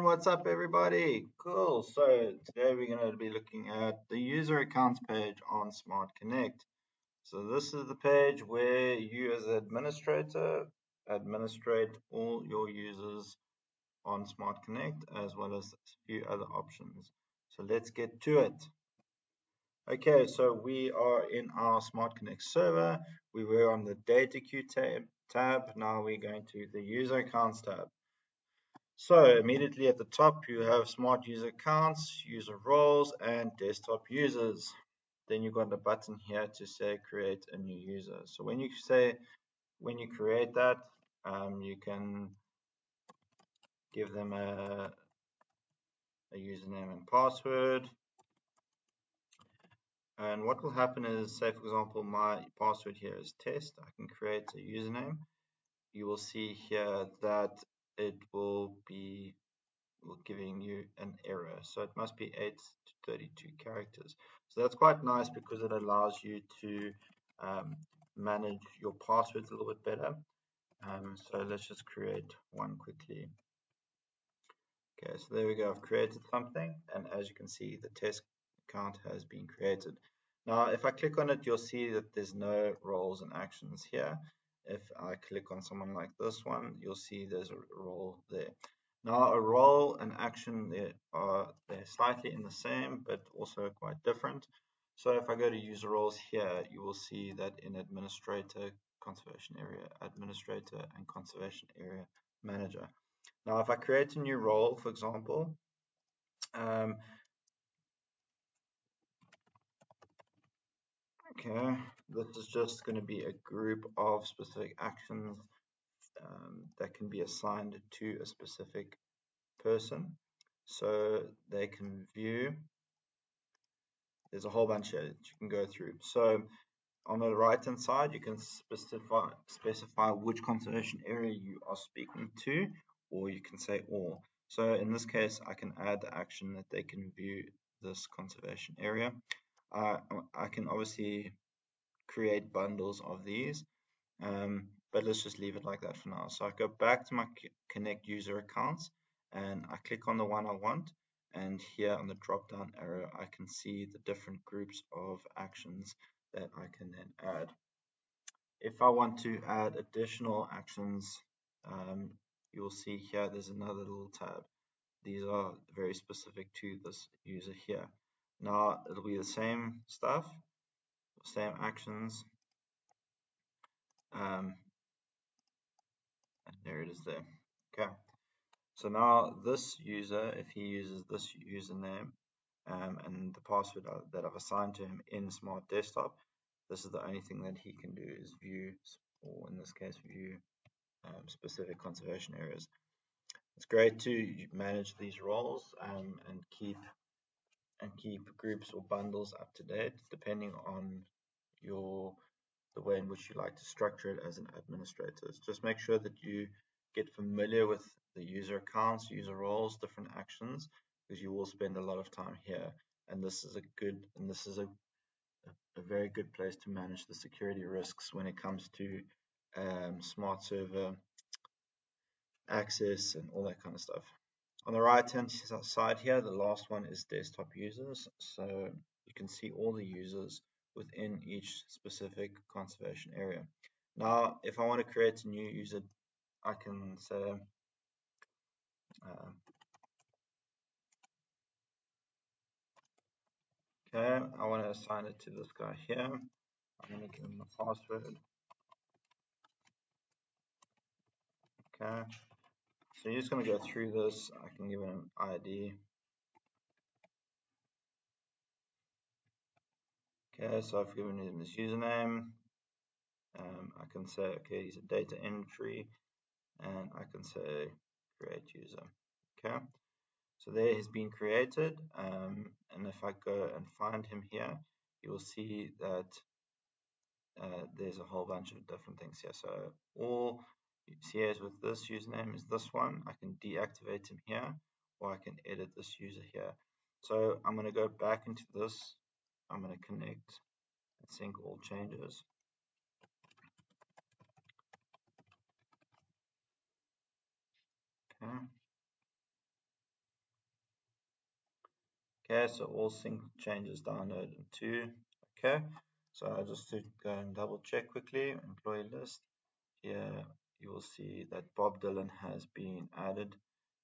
And what's up, everybody? Cool. So today we're going to be looking at the user accounts page on Smart Connect. So this is the page where you as an administrator administrate all your users on Smart Connect, as well as a few other options. So let's get to it. Okay, so we are in our Smart Connect server. We were on the Data Queue tab. Now we're going to the User Accounts tab. So immediately at the top, you have Smart User Accounts, User Roles, and Desktop Users. Then you've got a button here to say Create a new user. So when you create that, you can give them a username and password. And what will happen is, say for example, my password here is test. I can create a username. You will see here that it will be giving you an error. So it must be 8 to 32 characters. So that's quite nice because it allows you to manage your passwords a little bit better. So let's just create one quickly. Okay, so there we go. I've created something, and as you can see, the test account has been created. Now, if I click on it, you'll see that there's no roles and actions here. If I click on someone like this one, you'll see there's a role there. Now, a role and action, they're slightly in the same, but also quite different. So if I go to user roles here, you will see that in administrator, conservation area, administrator, and conservation area manager. Now, if I create a new role, for example, okay, this is just going to be a group of specific actions that can be assigned to a specific person. So they can view, there's a whole bunch here that you can go through. So on the right hand side, you can specify which conservation area you are speaking to, or you can say all. So in this case, I can add the action that they can view this conservation area. I can obviously create bundles of these, but let's just leave it like that for now. So I go back to my Connect user accounts and I click on the one I want, and here on the drop down arrow I can see the different groups of actions that I can then add. If I want to add additional actions, you'll see here there's another little tab. These are very specific to this user here. Now it'll be the same stuff, same actions, and there it is there. Okay, so now this user, if he uses this username and the password that I've assigned to him in Smart Desktop, this is the only thing that he can do is view, or in this case view specific conservation areas. It's great to manage these roles and keep groups or bundles up to date depending on the way in which you like to structure it as an administrator. Just make sure that you get familiar with the user accounts, user roles, different actions, because you will spend a lot of time here. And this is a very good place to manage the security risks when it comes to smart server access and all that kind of stuff. On the right hand side here, the last one is desktop users. So you can see all the users within each specific conservation area. Now, if I want to create a new user, I can say okay, I want to assign it to this guy here. I'm going to give him a password. Okay, so you're just going to go through this. I can give him an ID. Okay, so I've given him his username. I can say, okay, he's a data entry, and I can say create user. Okay, so there has been created, and if I go and find him here, you will see that there's a whole bunch of different things here. So all you see is with this username is this one. I can deactivate him here, or I can edit this user here. So I'm going to go back into this. I'm going to connect and sync all changes. Okay. Okay, so all sync changes downloaded to. Okay, so just to go and double check quickly, employee list. Here you will see that Bob Dylan has been added.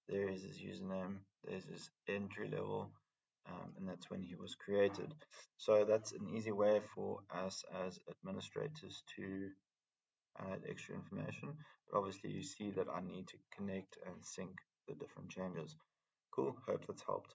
There is his username, there's his entry level, and that's when he was created. So that's an easy way for us as administrators to add extra information. But obviously you see that I need to connect and sync the different changes. Cool, hope that's helped.